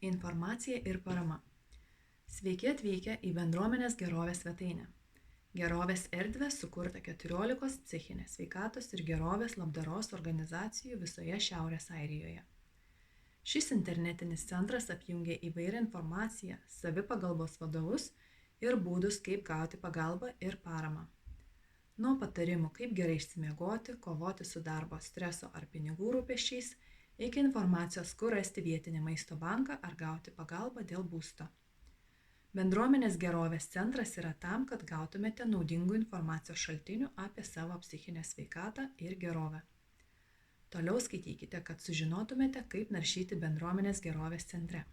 Informacija ir parama. Sveiki atvykę į bendruomenės gerovės svetainę. Gerovės erdvę sukurta 14 psichinės sveikatos ir gerovės labdaros organizacijų visoje Šiaurės Airijoje. Šis internetinis centras apjungia įvairią informaciją, savipagalbos vadovus ir būdus, kaip gauti pagalbą ir paramą. Nuo patarimų, kaip gerai išsimiegoti, kovoti su darbo streso ar pinigų rūpesčiais, iki informacijos, kur rasti vietinį maisto banką ar gauti pagalbą dėl būsto. Bendruomenės gerovės centras yra tam, kad gautumėte naudingų informacijos šaltinių apie savo psichinę sveikatą ir gerovę. Toliau skaitykite, kad sužinotumėte, kaip naršyti bendruomenės gerovės centre.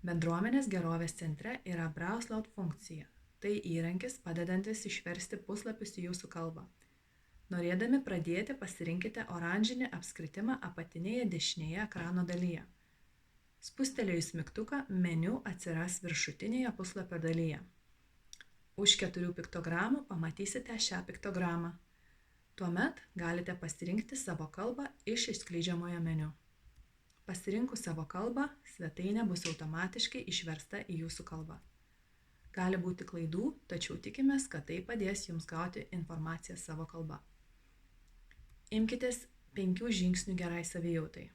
Bendruomenės gerovės centre yra browse-load funkcija. Tai įrankis padedantis išversti puslapius į jūsų kalbą. Norėdami pradėti, pasirinkite oranžinį apskritimą apatinėje dešinėje ekrano dalyje. Spustelėjus mygtuką, meniu atsiras viršutinėje puslapio dalyje. Už 4 piktogramų pamatysite šią piktogramą. Tuomet galite pasirinkti savo kalbą iš išskleidžiamojo meniu. Pasirinkus savo kalbą, svetainė bus automatiškai išversta į jūsų kalbą. Gali būti klaidų, tačiau tikimės, kad tai padės jums gauti informaciją savo kalba. Imkitės 5 žingsnių gerai savijautai.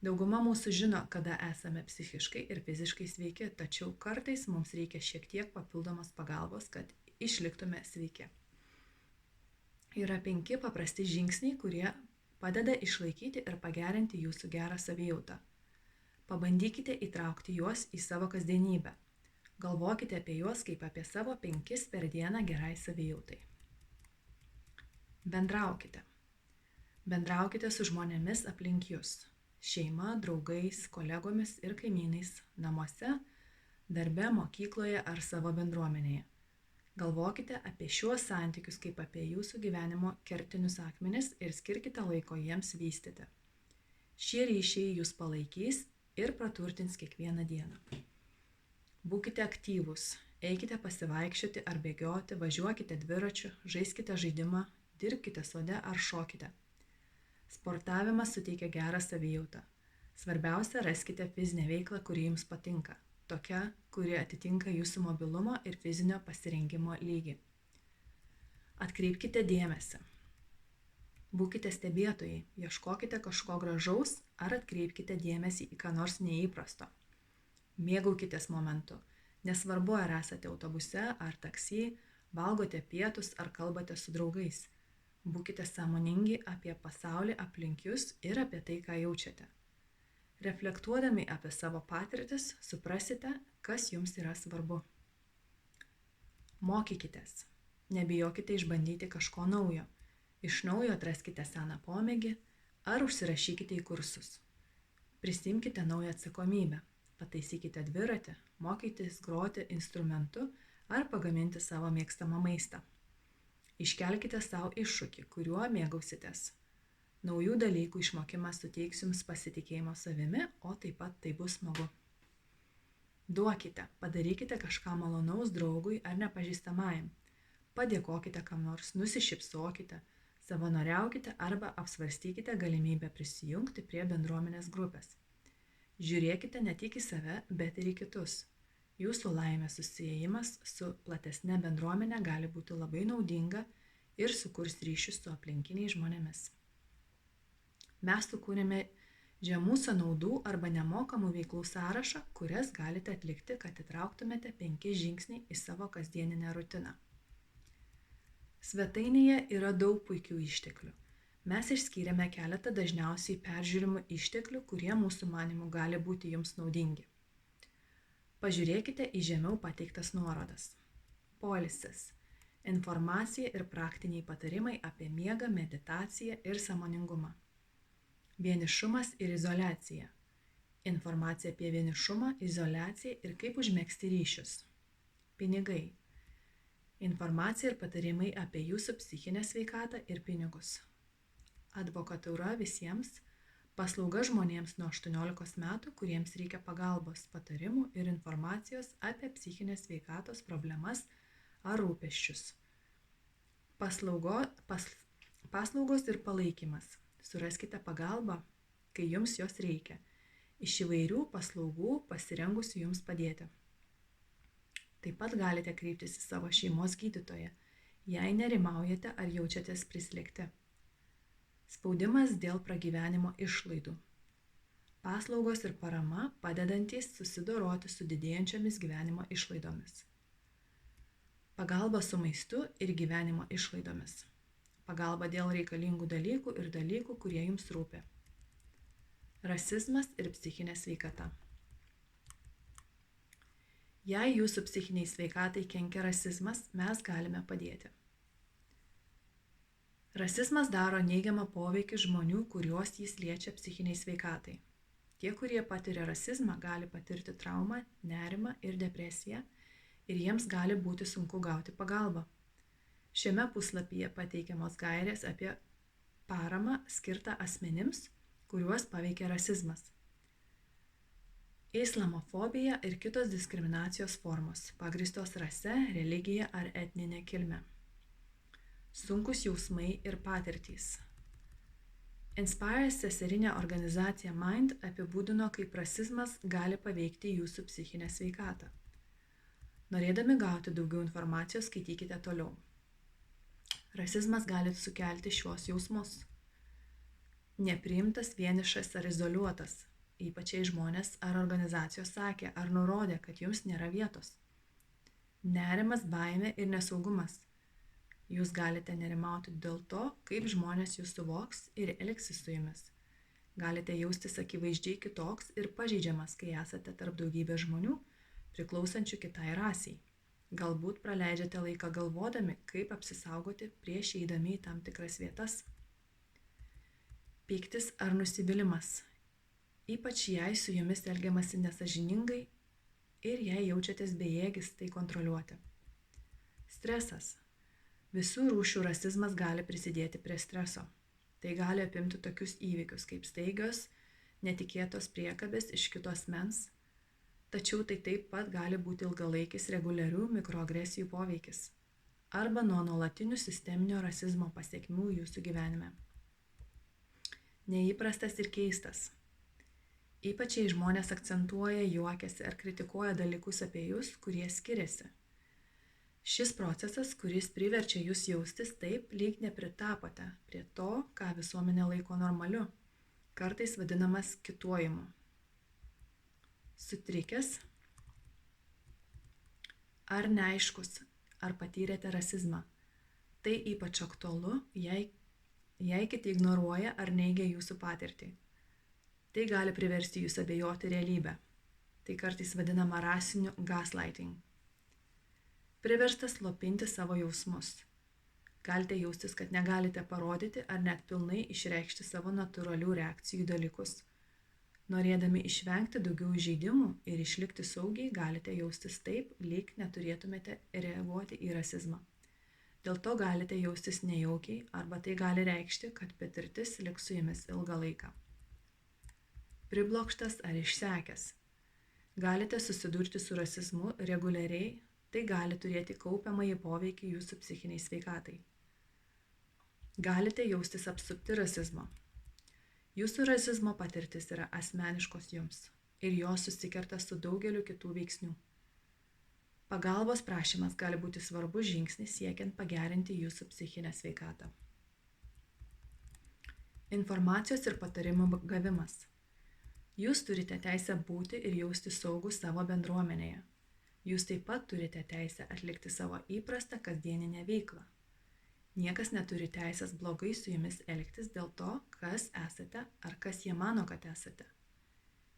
Dauguma mūsų žino, kada esame psichiškai ir fiziškai sveiki, tačiau kartais mums reikia šiek tiek papildomos pagalbos, kad išliktume sveiki. Yra 5 paprasti žingsniai, kurie padeda išlaikyti ir pagerinti jūsų gerą savijautą. Pabandykite įtraukti juos į savo kasdienybę. Galvokite apie juos kaip apie savo 5 per dieną gerai savijautai. Bendraukite. Bendraukite su žmonėmis aplink jūs. Šeima, draugais, kolegomis ir kaimynais, namuose, darbe, mokykloje ar savo bendruomenėje. Galvokite apie šiuos santykius kaip apie jūsų gyvenimo kertinius akmenis ir skirkite laiko jiems vystyti. Šie ryšiai jūs palaikys ir praturtins kiekvieną dieną. Būkite aktyvūs, eikite pasivaikščioti ar bėgioti, važiuokite dviračiu, žaiskite žaidimą, dirbkite sode ar šokite. Sportavimas suteikia gerą savijautą. Svarbiausia, raskite fizinę veiklą, kuri jums patinka. Tokia, kuri atitinka jūsų mobilumo ir fizinio pasirengimo lygį. Atkreipkite dėmesį. Būkite stebėtojai, ieškokite kažko gražaus ar atkreipkite dėmesį į ką nors neįprasto. Mėgaukitės momentu. Nesvarbu, ar esate autobuse ar taksi, valgote pietus ar kalbate su draugais. Būkite sąmoningi apie pasaulį aplink jūs ir apie tai, ką jaučiate. Reflektuodami apie savo patirtis, suprasite, kas jums yra svarbu. Mokykitės. Nebijokite išbandyti kažko naujo. Iš naujo atraskite seną pomėgį ar užsirašykite į kursus. Prisimkite naują atsakomybę. Pataisykite dviratį, mokytis groti instrumentu ar pagaminti savo mėgstamą maistą. Iškelkite savo iššūkį, kuriuo mėgausitės. Naujų dalykų išmokimas suteiks jums pasitikėjimo savimi, o taip pat tai bus smagu. Duokite, padarykite kažką malonaus draugui ar nepažįstamajam. Padėkokite kam nors, nusišypsokite, savanoriaukite arba apsvarstykite galimybę prisijungti prie bendruomenės grupės. Žiūrėkite ne tik į save, bet ir į kitus. Jūsų laimės susiejimas su platesne bendruomenė gali būti labai naudinga ir sukurs ryšius su aplinkiniais žmonėmis. Mes sukūrėme žemų sąnaudų arba nemokamų veiklų sąrašą, kurias galite atlikti, kad įtrauktumėte 5 žingsniai į savo kasdieninę rutiną. Svetainėje yra daug puikių išteklių. Mes išskyrėme keletą dažniausiai peržiūrimų išteklių, kurie mūsų manymu gali būti jums naudingi. Pažiūrėkite į žemiau pateiktas nuorodas. Poilsis. Informacija ir praktiniai patarimai apie miegą, meditaciją ir sąmoningumą. Vienišumas ir izoliacija. Informacija apie vienišumą, izoliaciją ir kaip užmegzti ryšius. Pinigai. Informacija ir patarimai apie jūsų psichinę sveikatą ir pinigus. Advokatūra visiems. Paslauga žmonėms nuo 18 metų, kuriems reikia pagalbos, patarimų ir informacijos apie psichinės sveikatos problemas ar rūpesčius. Paslaugos ir palaikymas. Suraskite pagalbą, kai jums jos reikia. iš įvairių paslaugų pasirengusių jums padėti. Taip pat galite kreiptis į savo šeimos gydytoją, jei nerimaujate ar jaučiatės prislėgti. Spaudimas dėl pragyvenimo išlaidų. Paslaugos ir parama padedantys susidoroti su didėjančiomis gyvenimo išlaidomis. Pagalba su maistu ir gyvenimo išlaidomis. Pagalba dėl reikalingų dalykų ir dalykų, kurie jums rūpi. Rasizmas ir psichinė sveikata. Jei jūsų psichiniai sveikatai kenkia rasizmas, mes galime padėti. Rasizmas daro neigiamą poveikį žmonių, kuriuos jis liečia psichiniai sveikatai. Tie, kurie patiria rasizmą, gali patirti traumą, nerimą ir depresiją ir jiems gali būti sunku gauti pagalbą. Šiame puslapyje pateikiamos gairės apie paramą skirtą asmenims, kuriuos paveikia rasizmas. Islamofobija ir kitos diskriminacijos formos, pagrįstos rase, religija ar etninė kilme. Sunkus jausmai ir patirtys. Inspire seserinė organizacija Mind apibūdino, kaip rasizmas gali paveikti jūsų psichinę sveikatą. Norėdami gauti daugiau informacijos, skaitykite toliau. Rasizmas gali sukelti šiuos jausmus. Nepriimtas, vienišas ar izoliuotas. Ypač jei žmonės ar organizacijos sakė ar nurodė, kad jums nėra vietos. Nerimas, baimė ir nesaugumas. Jūs galite nerimauti dėl to, kaip žmonės jūs suvoks ir elgsis su jumis. Galite jaustis akivaizdžiai kitoks ir pažeidžiamas, kai esate tarp daugybės žmonių, priklausančių kitai rasiai. Galbūt praleidžiate laiką galvodami, kaip apsisaugoti prieš eidami į tam tikras vietas. Pyktis ar nusivylimas. Ypač jei su jumis elgiamasi nesąžiningai ir jei jaučiatės bejėgis tai kontroliuoti. Stresas. Visų rūšių rasizmas gali prisidėti prie streso. Tai gali apimti tokius įvykius kaip staigios, netikėtos priekabės iš kito asmens, tačiau tai taip pat gali būti ilgalaikis reguliarių mikroagresijų poveikis arba nuo nuolatinių sisteminio rasizmo pasekmių jūsų gyvenime. Neįprastas ir keistas. Ypač jei žmonės akcentuoja, juokiasi ar kritikuoja dalykus apie jūs, kurie skiriasi. Šis procesas, kuris priverčia jūs jaustis taip, lyg nepritapote prie to, ką visuomenė laiko normaliu, kartais vadinamas kituojimu. Sutrikęs ar neaiškus, ar patyrėte rasizmą. Tai ypač aktualu, jei kiti ignoruoja ar neigia jūsų patirtį. Tai gali priversti jūs abejoti realybę. Tai kartais vadinama rasiniu gaslighting. Priverstas slopinti savo jausmus. Galite jaustis, kad negalite parodyti ar net pilnai išreikšti savo natūralių reakcijų dalykus. Norėdami išvengti daugiau įžeidimų ir išlikti saugiai, galite jaustis taip, lyg neturėtumėte reaguoti į rasizmą. Dėl to galite jaustis nejaukiai arba tai gali reikšti, kad patirtis liks su jumis ilgą laiką. Priblokštas ar išsekęs. Galite susidurti su rasizmu reguliariai. Tai gali turėti kaupiamąjį poveikį jūsų psichiniai sveikatai. Galite jaustis apsupti rasizmo. Jūsų rasizmo patirtis yra asmeniškos jums ir jos susikerta su daugeliu kitų veiksnių. Pagalbos prašymas gali būti svarbus žingsnis siekiant pagerinti jūsų psichinę sveikatą. Informacijos ir patarimų gavimas. Jūs turite teisę būti ir jausti saugų savo bendruomenėje. Jūs taip pat turite teisę atlikti savo įprastą kasdieninę veiklą. Niekas neturi teisės blogai su jumis elgtis dėl to, kas esate ar kas jie mano, kad esate.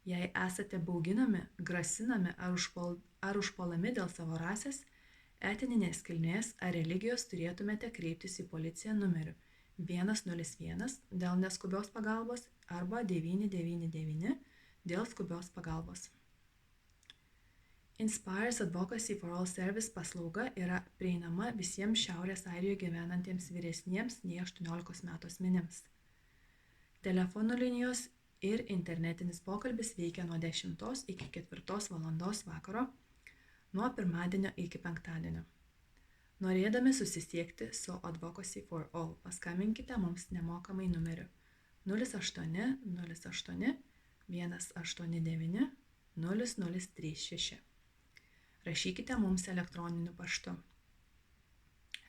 Jei esate bauginami, grasinami ar užpuolami dėl savo rasės, etninės kilmės ar religijos, turėtumėte kreiptis į policiją numeriu 101 dėl neskubios pagalbos arba 999 dėl skubios pagalbos. Inspire's Advocacy for All Service paslauga yra prieinama visiems Šiaurės Airijoje gyvenantiems vyresniems nei 18 metų asmenims. Telefonų linijos ir internetinis pokalbis veikia nuo 10 iki 4 valandos vakaro, nuo pirmadienio iki penktadienio. Norėdami susisiekti su Advocacy for All, paskambinkite mums nemokamai numeriu 08 08 189 0036. Rašykite mums elektroniniu paštu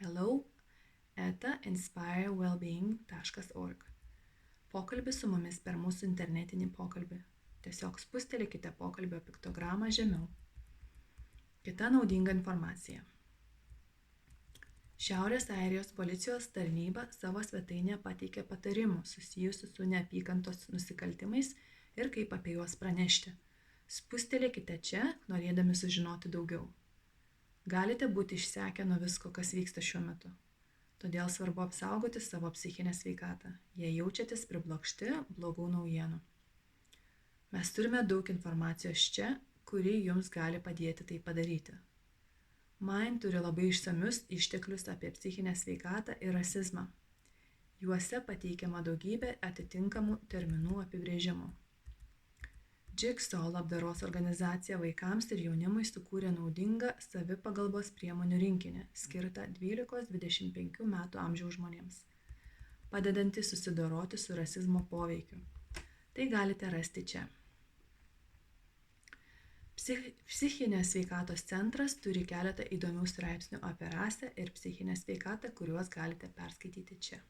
hello@inspirewellbeing.org. Pokalbis su mumis per mūsų internetinį pokalbį. Tiesiog spustelėkite pokalbio piktogramą žemiau. Kita naudinga informacija. Šiaurės Airijos policijos tarnyba savo svetainėje pateikė patarimų susijusių su neapykantos nusikaltimais ir kaip apie juos pranešti. Spustelėkite čia, norėdami sužinoti daugiau. Galite būti išsekę nuo visko, kas vyksta šiuo metu. Todėl svarbu apsaugoti savo psichinę sveikatą, jei jaučiatės priblokšti blogų naujienų. Mes turime daug informacijos čia, kuri jums gali padėti tai padaryti. Mind turi labai išsamius išteklius apie psichinę sveikatą ir rasizmą. Juose pateikiama daugybė atitinkamų terminų apibrėžimų. Jigsaw labdaros organizacija vaikams ir jaunimui sukūrė naudingą savipagalbos priemonių rinkinį, skirtą 12-25 metų amžiaus žmonėms, padedantį susidoroti su rasizmo poveikiu. Tai galite rasti čia. Psichinės sveikatos centras turi keletą įdomių straipsnių apie rasę ir psichinę sveikatą, kuriuos galite perskaityti čia.